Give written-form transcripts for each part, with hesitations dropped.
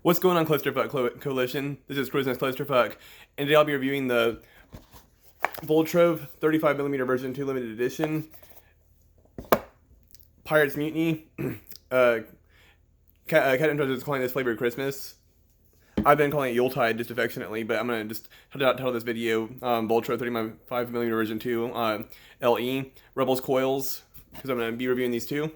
What's going on, Clusterfuck Coalition? This is Cruisin's Clusterfuck, and today I'll be reviewing the Voltrove 35mm version 2 limited edition Pirates Mutiny. Captain Treasure is calling this flavored Christmas. I've been calling it Yuletide just affectionately, but I'm gonna just title this video Voltrove 35mm version 2 LE Rebelz Coils, because I'm gonna be reviewing these two.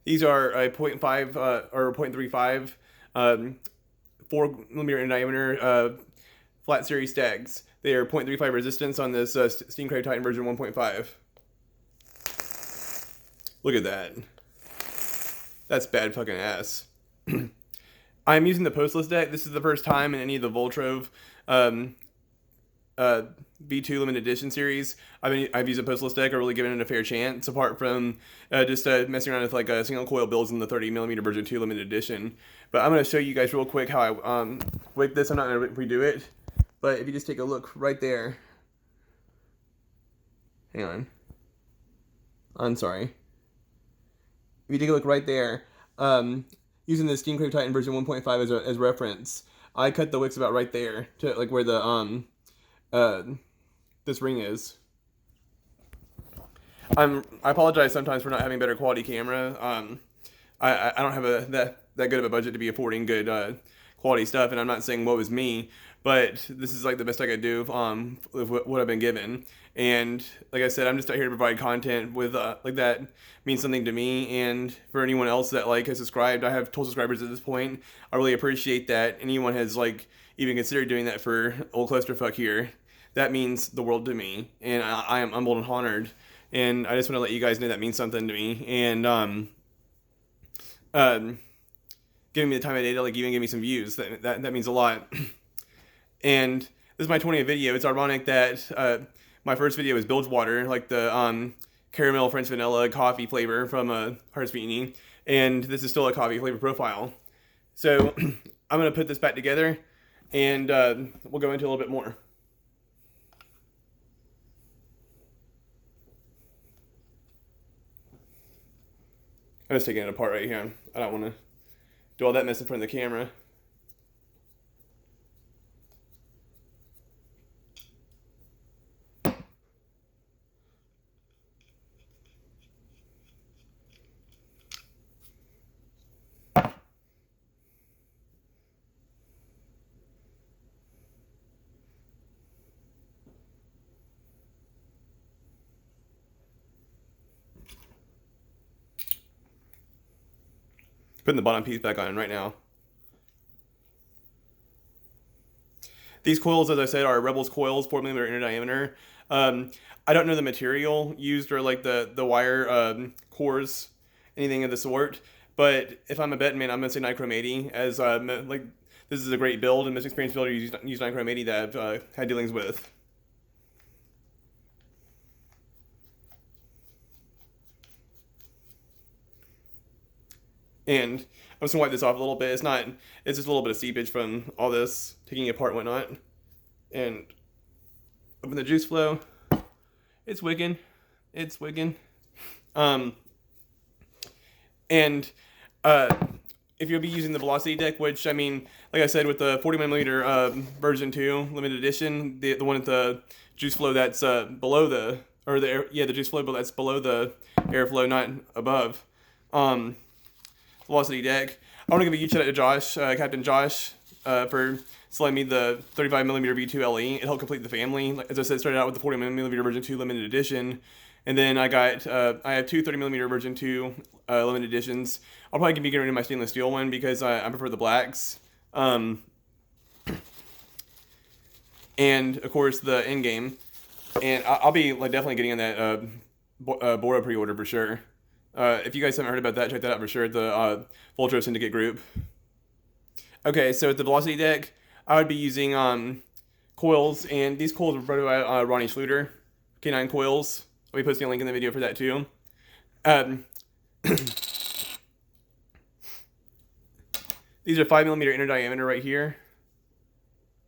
These are a 0.5 or 0.35 4mm in diameter flat series stags. They are 0.35 resistance on this Steam Crave Titan version 1.5. Look at that. That's bad fucking ass. I'm using the postless deck. This is the first time in any of the Voltrove V2 limited edition series I've used a postless deck or really given it a fair chance, apart from just messing around with like a single coil builds in the 30mm version 2 limited edition. But I'm going to show you guys real quick how I wick this. I'm not going to redo it, but if you just take a look right there. Hang on. I'm sorry. If you take a look right there, using the Steam Crave Titan version 1.5 as reference, I cut the wicks about right there to like where the this ring is. I apologize sometimes for not having better quality camera. I don't have that good of a budget to be affording good quality stuff, and I'm not saying woe is me, but this is like the best I could do with what I've been given. And like I said, I'm just out here to provide content with like that means something to me, and for anyone else that like has subscribed. I have 12 subscribers at this point. I really appreciate that anyone has like even considered doing that for old Clusterfuck here. That means the world to me, and I am humbled and honored, and I just want to let you guys know that means something to me. And giving me the time of day to like even give me some views, that means a lot. And this is my 20th video. It's ironic that my first video was bilge water, like the caramel French vanilla coffee flavor from Pirates Mutiny, and this is still a coffee flavor profile. So I'm gonna put this back together, and we'll go into a little bit more. I'm just taking it apart right here. I don't want to do all that mess in front of the camera. Putting the bottom piece back on right now. These coils, as I said, are Rebelz coils, 4mm inner diameter. I don't know the material used or like the wire cores, anything of the sort. But if I'm a betting man, I'm gonna say nichrome 80, as like this is a great build and most experienced builder use nichrome 80 that I've had dealings with. And I'm just gonna wipe this off a little bit. It's just a little bit of seepage from all this taking it apart and whatnot. And open the juice flow. It's wigging. It's wigging. And if you'll be using the velocity deck, which I mean, like I said, with the 40mm version 2 limited edition, the one with the juice flow that's below the the juice flow, but that's below the airflow, not above. Velocity deck. I want to give a huge shout out to Josh, Captain Josh, for selling me the 35mm V2 LE. It helped complete the family. As I said, started out with the 40mm version 2 limited edition, and then I have two 30mm version 2 limited editions. I'll probably be getting rid of my stainless steel one because I prefer the blacks. And of course the end game, and I'll be like definitely getting on that Bora pre-order for sure. If you guys haven't heard about that, check that out for sure at the Voltrove Syndicate group. Okay, so with the velocity deck, I would be using coils, and these coils were provided by Ronnie Schluter, K9 Coils. I'll be posting a link in the video for that too. These are 5mm inner diameter right here.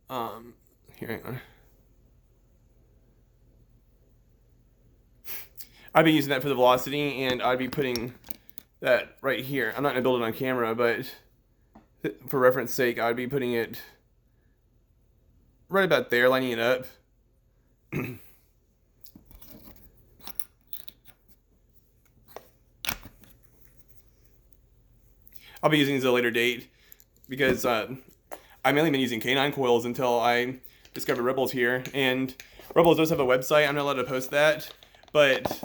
Here, hang on. I'd be using that for the velocity, and I'd be putting that right here. I'm not going to build it on camera, but for reference sake, I'd be putting it right about there, lining it up. I'll be using these at a later date because I've mainly been using canine coils until I discovered Rebelz here. And Rebelz does have a website. I'm not allowed to post that, but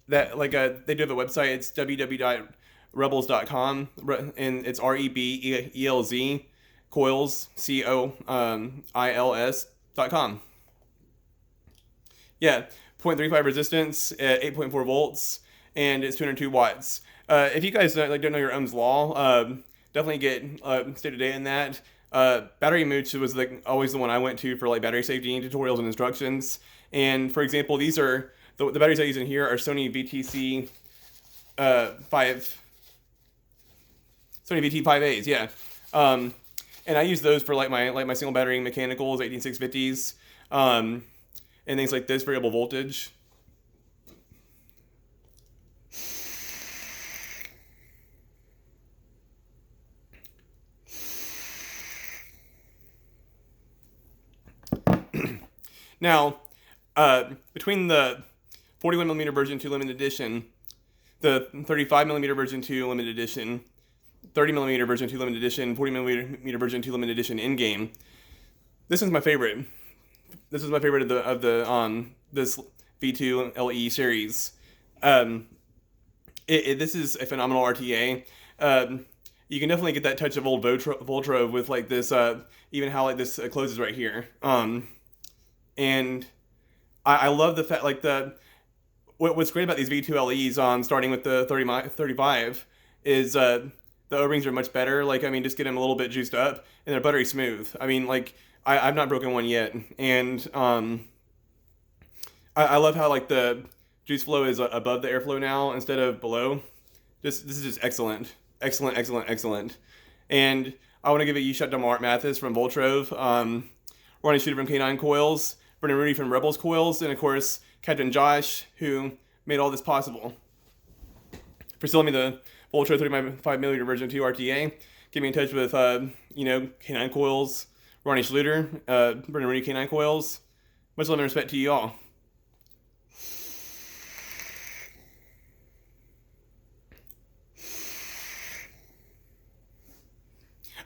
that they do have a website. It's www.rebelz.com, and it's REBELZ Coils COILS.com. Yeah, 0.35 resistance at 8.4 volts, and it's 202 watts. If you guys don't know your Ohm's law, definitely get stay to date in that. Battery Mooch was always the one I went to for battery safety tutorials and instructions. And for example, these are the batteries I use in here are Sony VTC 5As, yeah. And I use those for my single battery mechanicals, 18650s, and things like this, variable voltage. Now, between the 41mm version 2 limited edition, the 35mm version 2 limited edition, 30mm version 2 limited edition, 40mm version 2 limited edition in game, this is my favorite. This is my favorite of the this V2 LE series. This is a phenomenal RTA. You can definitely get that touch of old Voltrove with this, even how this closes right here. And I love the fact, what's great about these V2 LEs, starting with the 35, is the O-rings are much better. Just get them a little bit juiced up, and they're buttery smooth. I've not broken one yet, and I love how the juice flow is above the airflow now instead of below. This is just excellent. And I want to give a huge shout out to Mark Mathis from Voltrove, Ronnie Shooter from K9 Coils, Brendan Rudy from Rebelz Coils, and of course Captain Josh, who made all this possible. For selling me the Voltrove 35mm version 2 RTA, get me in touch with K9 Coils, Ronnie Schluter, Brendan Rudy K9 Coils. Much love and respect to you all.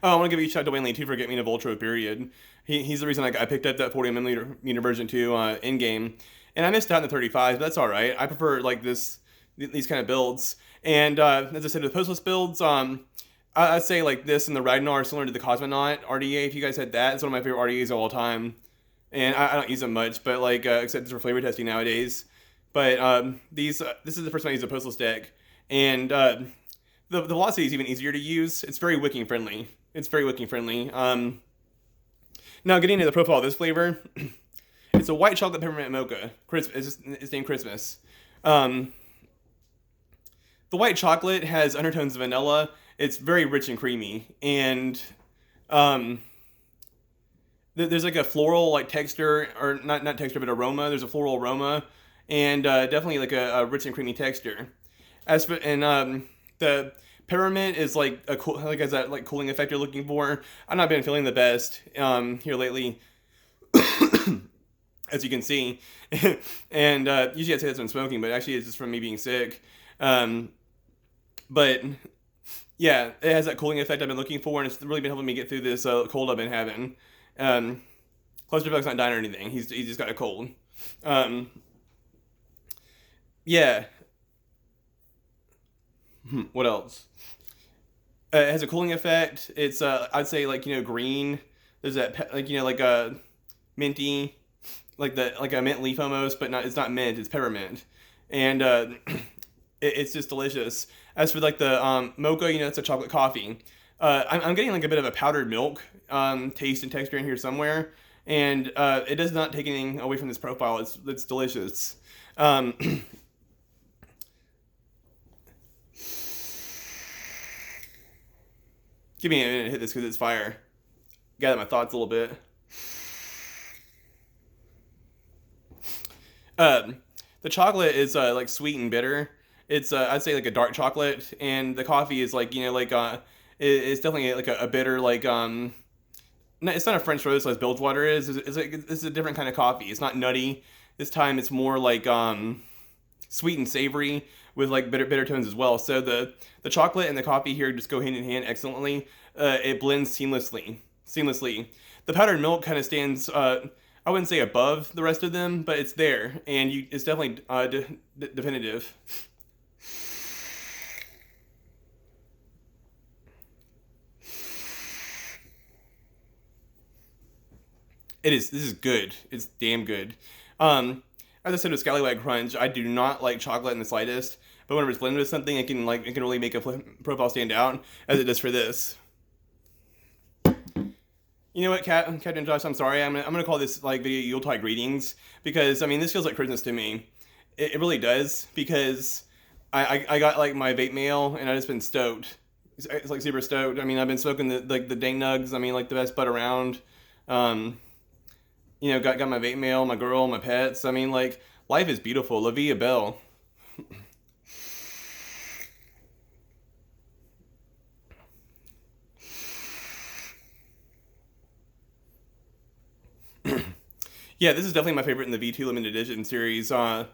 Oh, I want to give you a shout out to Wayne Lee too for getting me to Voltrove, period. He's the reason I picked up that 40mm version 2 in game, and I missed out on the 35s, but that's all right. I prefer these kind of builds, and as I said, with postless builds, I'd say this and the Ragnar are similar to the Cosmonaut RDA. If you guys had that, it's one of my favorite RDAs of all time, and I don't use them much, but except for flavor testing nowadays. But this is the first time I used a postless deck, and the velocity is even easier to use. It's very wicking friendly. Now getting into the profile of this flavor, it's a white chocolate peppermint mocha. It's named Christmas. The white chocolate has undertones of vanilla. It's very rich and creamy, and there's a floral texture, or not texture, but aroma. There's a floral aroma, and definitely a rich and creamy texture. The peppermint is has that cooling effect you're looking for. I've not been feeling the best here lately, as you can see, and usually I'd say that's when smoking, but actually it's just from me being sick. But yeah, it has that cooling effect I've been looking for, and it's really been helping me get through this cold I've been having. Clusterfuck's not dying or anything. He's just got a cold. Yeah. What else? It has a cooling effect. It's I'd say green. There's that minty, a mint leaf almost, but not. It's not mint. It's peppermint, and it's just delicious. As for the mocha, it's a chocolate coffee. I'm getting a bit of a powdered milk taste and texture in here somewhere, and it does not take anything away from this profile. It's delicious. Give me a minute to hit this because it's fire. Gather my thoughts a little bit. The chocolate is sweet and bitter. It's I'd say a dark chocolate, and the coffee is It's definitely like a bitter, like it's not a French roast like Bilgewater is. It's a different kind of coffee. It's not nutty. This time it's more like sweet and savory with like bitter tones as well. So the chocolate and the coffee here just go hand in hand excellently. It blends seamlessly. The powdered milk kind of stands. I wouldn't say above the rest of them, but it's there, and it's definitely definitive. It is. This is good. It's damn good. As I said with Scallywag Crunch, I do not like chocolate in the slightest, but whenever it's blended with something, it can really make a profile stand out, as it does for this. You know what, Captain Josh? I'm sorry. I'm gonna call this like video Yuletide greetings because I mean this feels like Christmas to me. It really does because I got like my vape mail and I just been stoked. It's like super stoked. I mean I've been smoking the dang nugs. I mean like the best bud around. Got my vape mail, my girl, my pets. I mean like life is beautiful. La vie est belle. Yeah, this is definitely my favorite in the V2 limited edition series. Like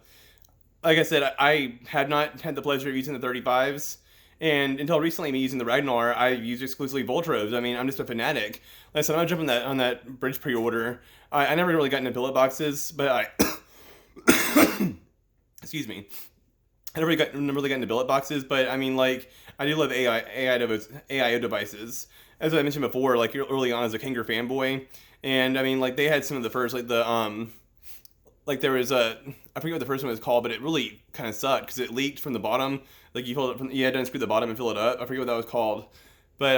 I said, I had not had the pleasure of using the 35s, and until recently, me using the Ragnar, I used exclusively Voltroves. I mean, I'm just a fanatic. Like I said, I'm gonna jump on that bridge pre-order. I never really got into billet boxes, but excuse me. I never really got into billet boxes, but I mean, like, I do love AIO devices. As I mentioned before, like early on as a Kanger fanboy, and I mean, like they had some of the first, like like there was I forget what the first one was called, but it really kind of sucked because it leaked from the bottom. Like you had to unscrew the bottom and fill it up. I forget what that was called, but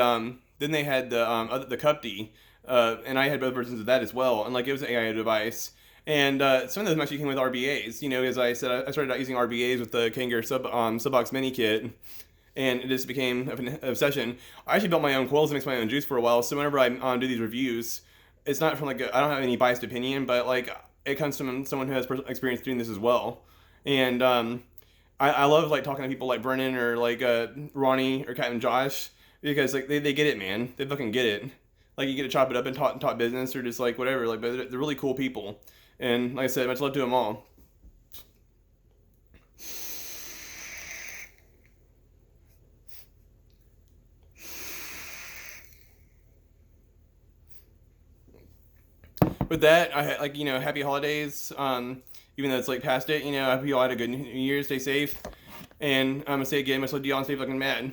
then they had the Cup D, and I had both versions of that as well, and like it was an AIO device. And some of those actually came with RBAs. You know, as I said, I started out using RBAs with the Kanger Subbox Mini Kit, and it just became an obsession. I actually built my own coils and mixed my own juice for a while. So whenever I do these reviews, it's not from like I don't have any biased opinion, but like it comes from someone who has experience doing this as well. And I love like talking to people like Brennan or like Ronnie or Captain Josh because like they get it, man. They fucking get it. Like you get to chop it up and talk business or just like whatever. Like, but they're really cool people. And like I said, much love to them all. With that, I like happy holidays. Even though it's like past it, I hope you all had a good New Year. Stay safe, and I'm gonna say again, much love to y'all and stay fucking mad.